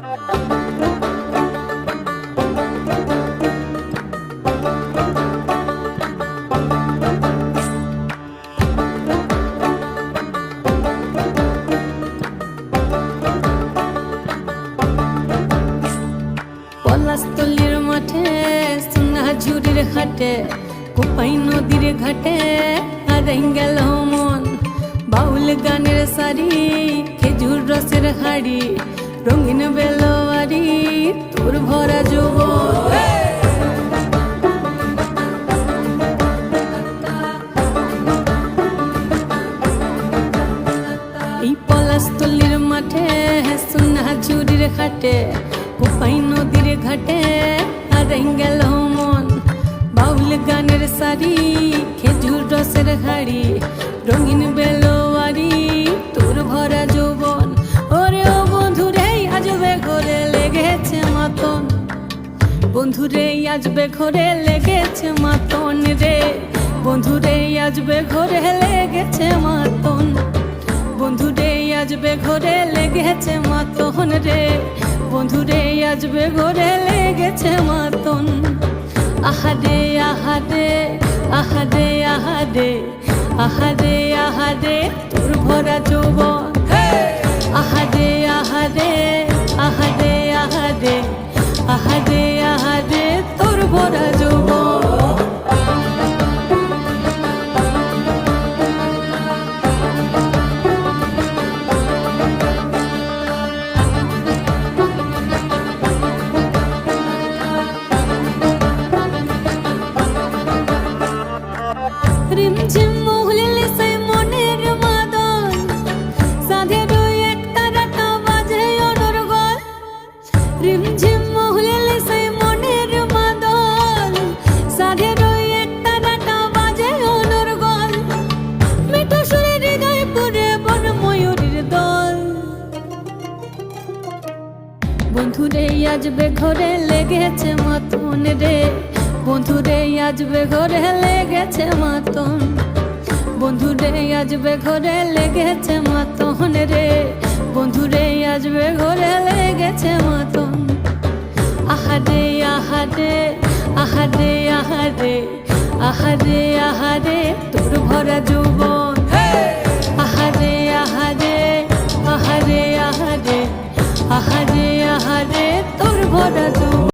পলাশতলির মাঠে সোনাঝুরির হাটে কোপাই নদীর ঘাটে হারাই গেল মন। বাউল গানের শাড়ি খেজুর রসের হাড়ি রঙিন বেলোয়ারি তোর ভরা যৌবন। এই পলাশতলির মাঠে সোনাঝুরির হাটে কোপাই নদীর ঘাটে হারাই গেল মন। বাউল গানের শাড়ি খেজুর রসের হাড়ি রঙিন বেলোয়ারি তোর ভরা যৌবন। ওরে ও বন্ধুরে আজবে ঘরে লেগেছে মাতন, বন্ধুরে আজবে ঘরে লেগেছে মাতন রে, বন্ধুরে আজবে ঘরে লেগেছে মাতন, বন্ধুরে আজবে ঘরে লেগেছে মাতন রে, বন্ধুরে আজবে ঘরে লেগেছে মাতন। আহারে আহারে আহারে আহারে আহারে আহারে তোর ভরা যৌবন। আহারে আহারে আহারে আহারে আহারে আহারে তোর ভরা যৌবন। রিমঝিম মহুলিলে সেই মনের মাদল, সাধের এক তারাটা বাজে অনর্গল। রিমঝিম মহুলিলে সেই মনের মাদল, সাধের এক তারাটা বাজে অনর্গল। মিঠো সুরে হৃদয় পুরে বন ময়ূরীর দল। বন্ধুরে আজবে ঘরে লেগেছে মাতন রে, বন্ধুরে আজবে ঘরে লেগেছে মাতন, বন্ধুরে আজবে ঘরে লেগেছে মাতন রে, বন্ধুরে আজবে ঘরে লেগেছে মাতন। আহারে আহারে আহারে আহারে আহারে আহারে তোর ভরা যৌবন। আহারে আহারে আহারে আহারে আহারে আহারে তোর ভরা যৌবন।